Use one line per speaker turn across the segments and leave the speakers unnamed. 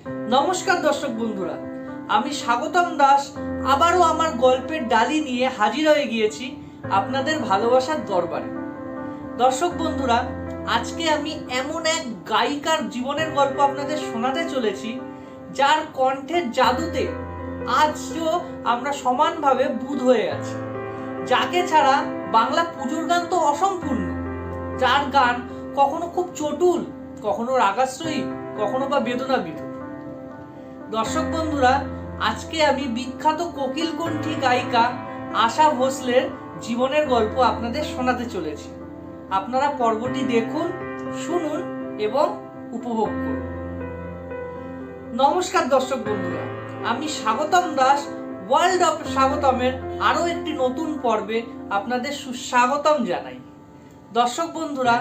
নমস্কার দর্শক বন্ধুরা, আমি স্বাগতম দাস আবারও আমার গল্পের ডালি নিয়ে হাজির হয়ে গিয়েছি আপনাদের ভালোবাসার দরবারে। দর্শক বন্ধুরা, আজকে আমি এমন এক গায়িকার জীবনের গল্প আপনাদের শোনাতে চলেছি যার কণ্ঠের জাদুতে আজও আমরা সমানভাবে বুঁদ হয়ে আছি, যাকে ছাড়া বাংলা পুজোর গান তো অসম্পূর্ণ, যার গান কখনো খুব চটুল, কখনো রাগাশ্রয়ী, কখনো বা বেদনা বিধুর। দর্শক বন্ধুরা, আজকে আমি বিখ্যাত কোকিলকণ্ঠী গায়িকা আশা ভোসলের জীবনের গল্প আপনাদের শোনাতে চলেছি। আপনারা পর্বটি দেখুন, শুনুন এবং উপভোগ করুন। নমস্কার দর্শক বন্ধুরা, আমি স্বাগতম দাস ওয়ার্ল্ড অফ স্বাগতমের আরো একটি নতুন পর্বে আপনাদের সুস্বাগতম জানাই। দর্শক বন্ধুরা,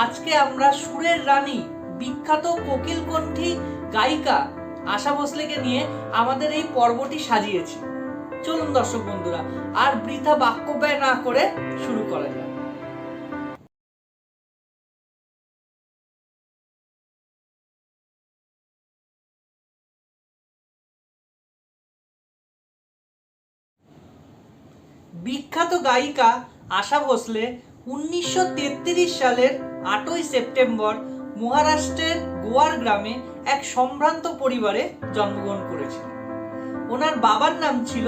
আজকে আমরা সুরের রানী বিখ্যাত কোকিলকণ্ঠী গায়িকা আশা ভোসলেকে নিয়ে আমাদের এই পর্বটি সাজিয়েছি। চলুন দর্শক বন্ধুরা, আর বৃথা বাক্য ব্যয় না করে শুরু করা যাক। বিখ্যাত গায়িকা আশা ভোসলে 1933 সালের 8ই সেপ্টেম্বর মহারাষ্ট্রের গোয়ার গ্রামে এক সম্ভ্রান্ত পরিবারে জন্মগ্রহণ করেছিলেন। ওনার বাবার নাম ছিল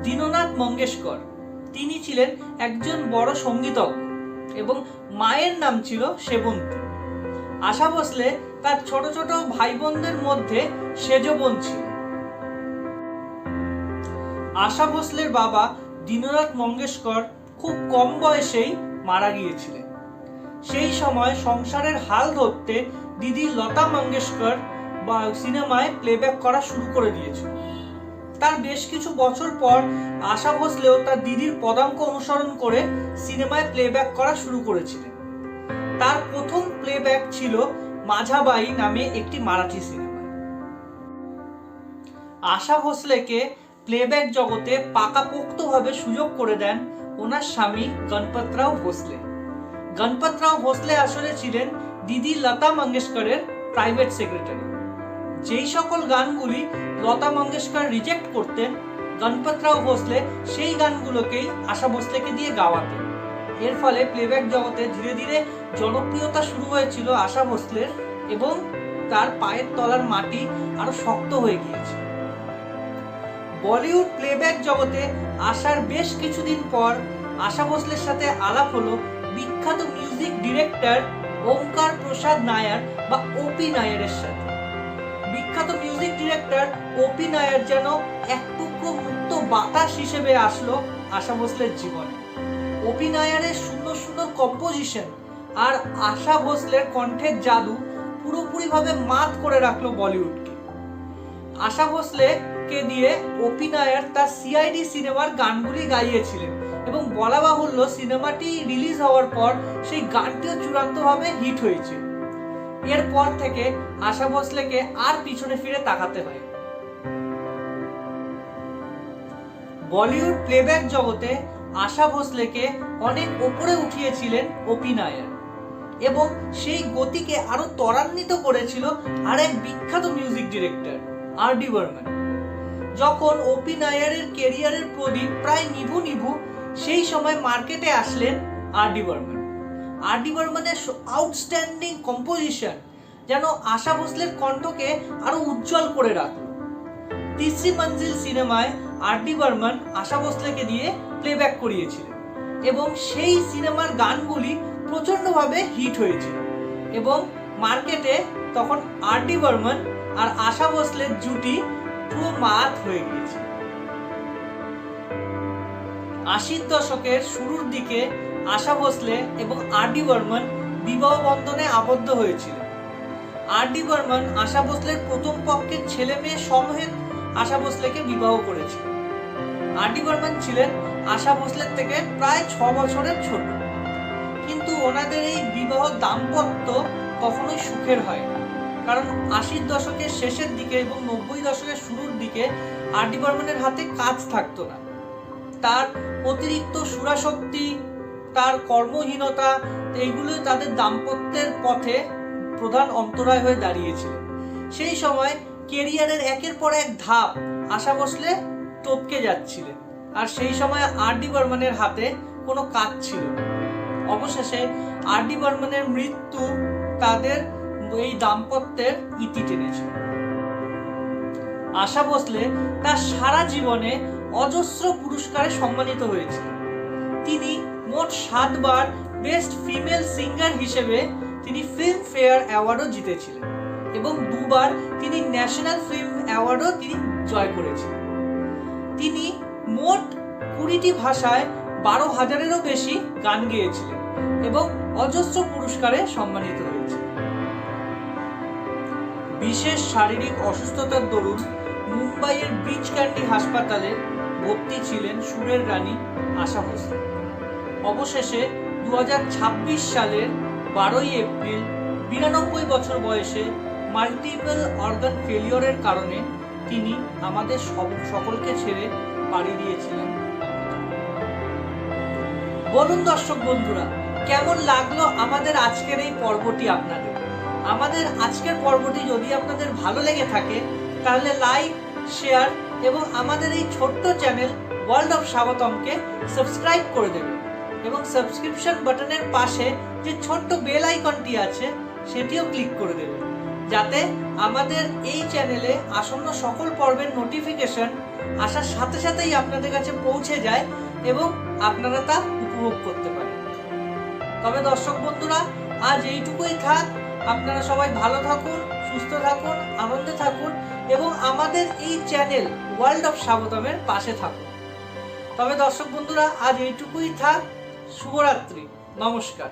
দীননাথ মঙ্গেশকর, তিনি ছিলেন একজন বড় সঙ্গীতজ্ঞ, এবং মায়ের নাম ছিল সেবন্তী। আশা ভোসলে তার ছোট ছোট ভাই বোনদের মধ্যে সেজ বোন ছিল। আশা ভোসলের বাবা দীননাথ মঙ্গেশকর খুব কম বয়সেই মারা গিয়েছিলেন। সেই সময় সংসারের হাল ধরতে দিদি লতা মঙ্গেশকর সিনেমায় প্লেব্যাক করা শুরু করে দিয়েছিল। তার বেশ কিছু বছর পর আশা ভোসলেও তার দিদির পদাঙ্ক অনুসরণ করে সিনেমায় প্লেব্যাক করা শুরু করেছিলেন। তার প্রথম প্লেব্যাক ছিল মাঝাবাই নামে একটি মারাঠি সিনেমায়। আশা ভোসলেকে প্লেব্যাক জগতে পাকাপোক্তভাবে সুযোগ করে দেন ওনার স্বামী গণপতরাও ভোসলে। গণপতরাও ভোসলে আসলে ছিলেন দিদি লতা মঙ্গেশকরের প্রাইভেট সেক্রেটারি। যেই সকল গানগুলি লতা মঙ্গেশকর রিজেক্ট করতেন, গণপতরাও ভোসলে সেই গানগুলোকেই আশা ভোসলেকে দিয়ে গাওয়াতেন। এর ফলে প্লেব্যাক জগতে ধীরে ধীরে জনপ্রিয়তা শুরু হয়েছিল আশা ভোসলের, এবং তার পায়ের তলার মাটি আরো শক্ত হয়ে গিয়েছে। বলিউড প্লেব্যাক জগতে আসার বেশ কিছুদিন পর আশা ভোসলের সাথে আলাপ হলো বিখ্যাত মিউজিক ডিরেক্টর ওমকার প্রসাদ নায়ার বা ওপি নায়ারের সাথে। বিখ্যাত মিউজিক ডিরেক্টর ওপি নায়ার যেন এক টুকরো মুক্ত বাতাস হিসেবে আসলো আশা ভোসলের জীবনে। ওপি নায়ারের সুন্দর সুন্দর কম্পোজিশন আর আশা ভোসলের কণ্ঠের জাদু পুরোপুরিভাবে মাত করে রাখলো বলিউডকে। আশা ভোসলেকে দিয়ে ওপি নায়ার তার সিআইডি সিনেমার গানগুলি গাইয়েছিলেন, এবং বলা বাহুল্য সিনেমাটি রিলিজ হওয়ার পর সেই গানটিও চূড়ান্তভাবে হিট হয়েছে। এরপর থেকে আশা ভোসলেকে আর পিছনে ফিরে তাকাতে হয়। বলিউড প্লেব্যাক জগতে আশা ভোসলেকে অনেক উপরে উঠিয়েছিলেন ওপি নায়ার, এবং সেই গতিকে আরো ত্বরান্বিত করেছিল আরেক বিখ্যাত মিউজিক ডিরেক্টর আর.ডি. বর্মন। যখন ওপি নায়ারের ক্যারিয়ারের প্রদীপ প্রায় নিভু নিভু, সেই সময় মার্কেটে আসলেন আর.ডি. বর্মন। আর.ডি. বর্মনের আউটস্ট্যান্ডিং কম্পোজিশন যেন আশা ভোসলের কণ্ঠকে আরো উজ্জ্বল করে রাখলো। তিসরি মঞ্জিল সিনেমায় আর.ডি. বর্মন আশা ভোসলেকে দিয়ে প্লেব্যাক করিয়েছিলেন, এবং সেই সিনেমার গানগুলি প্রচন্ডভাবে হিট হয়েছিল, এবং মার্কেটে তখন আর.ডি. বর্মন আর আশা ভোসলের জুটি পুরো মাত হয়ে গিয়েছে। 80 দশকের শুরুর দিকে আশা ভোসলে এবং আর.ডি. বর্মন বিবাহ বন্ধনে আবদ্ধ হয়েছিল। আর.ডি. বর্মন আশা ভোসলের প্রথম পক্ষের ছেলে মেয়ে সমেত আশা ভোসলেকে বিবাহ করেছিল। আর.ডি. বর্মন ছিলেন আশা ভোসলের থেকে প্রায় 6 বছরের ছোট, কিন্তু ওনাদের এই বিবাহ দাম্পত্য কখনোই সুখের হয় না, কারণ 80 দশকের শেষের দিকে এবং 90 দশকের শুরুর দিকে আর.ডি. বর্মনের হাতে কাজ থাকতো না। তার অতিরিক্ত সুরাশক্তি, তার কর্মহীনতা, এইগুলো তাদের দাম্পত্যের পথে প্রধান অন্তরায় হয়ে দাঁড়িয়েছিল। সেই সময় কেরিয়ারের একের পর এক ধাপ আশা ভোসলে টপকে যাচ্ছিলেন, আর সেই সময় আর.ডি. বর্মনের হাতে কোনো কাজ ছিল না। অবশেষে আর.ডি. বর্মনের মৃত্যু তাদের এই দাম্পত্যের ইতি টেনেছে। আশা ভোসলে তার সারা জীবনে অজস্র পুরস্কারে সম্মানিত হয়েছিলেন। তিনি মোট 7 বার বেস্ট ফিমেল সিঙ্গার হিসেবে তিনি ফিল্ম ফেয়ার অ্যাওয়ার্ডও জিতেছিলেন এবং 2 বার তিনি ন্যাশনাল ফিল্ম অ্যাওয়ার্ডও তিনি জয় করেছিলেন। তিনি মোট 20টি ভাষায় 12,000-এরও বেশি গান গেয়েছিলেন এবং অজস্র পুরস্কারে সম্মানিত হয়েছিলেন। বিশেষ শারীরিক অসুস্থতার দরুন মুম্বাইয়ের ব্রিচ ক্যান্ডি হাসপাতালে ভর্তি ছিলেন সুরের রানী আশা ভোসলে। অবশেষে 2026 সালের 12ই এপ্রিল 92 বছর বয়সে মাল্টিপল অর্গান ফেলিওরের কারণে তিনি আমাদের সকলকে ছেড়ে পাড়ি দিয়েছিলেন। বলুন দর্শক বন্ধুরা, কেমন লাগলো আমাদের আজকের এই পর্বটি আপনাদের? আমাদের আজকের পর্বটি যদি আপনাদের ভালো লেগে থাকে তাহলে লাইক, শেয়ার এবং আমাদের এই ছোট্ট চ্যানেল ওয়ার্ল্ড অফ স্বাগতমকে সাবস্ক্রাইব করে দেবেন এবং সাবস্ক্রিপশন বাটনের পাশে যে ছোট্ট বেল আইকনটি আছে সেটিও ক্লিক করে দেবেন, যাতে আমাদের এই চ্যানেলে আসন্ন সকল পর্বের নোটিফিকেশন আসার সাথে সাথেই আপনাদের কাছে পৌঁছে যায় এবং আপনারা তা উপভোগ করতে পারেন। তবে দর্শক বন্ধুরা, আজ এইটুকুই থাক। আপনারা সবাই ভালো থাকুন, সুস্থ থাকুন, আনন্দে থাকুন এবং আমাদের এই চ্যানেল ওয়ার্ল্ড অফ স্বাগতমের পাশে থাকুন। তবে দর্শক বন্ধুরা, আজ এইটুকুই থাক। শুভরাত্রি, নমস্কার।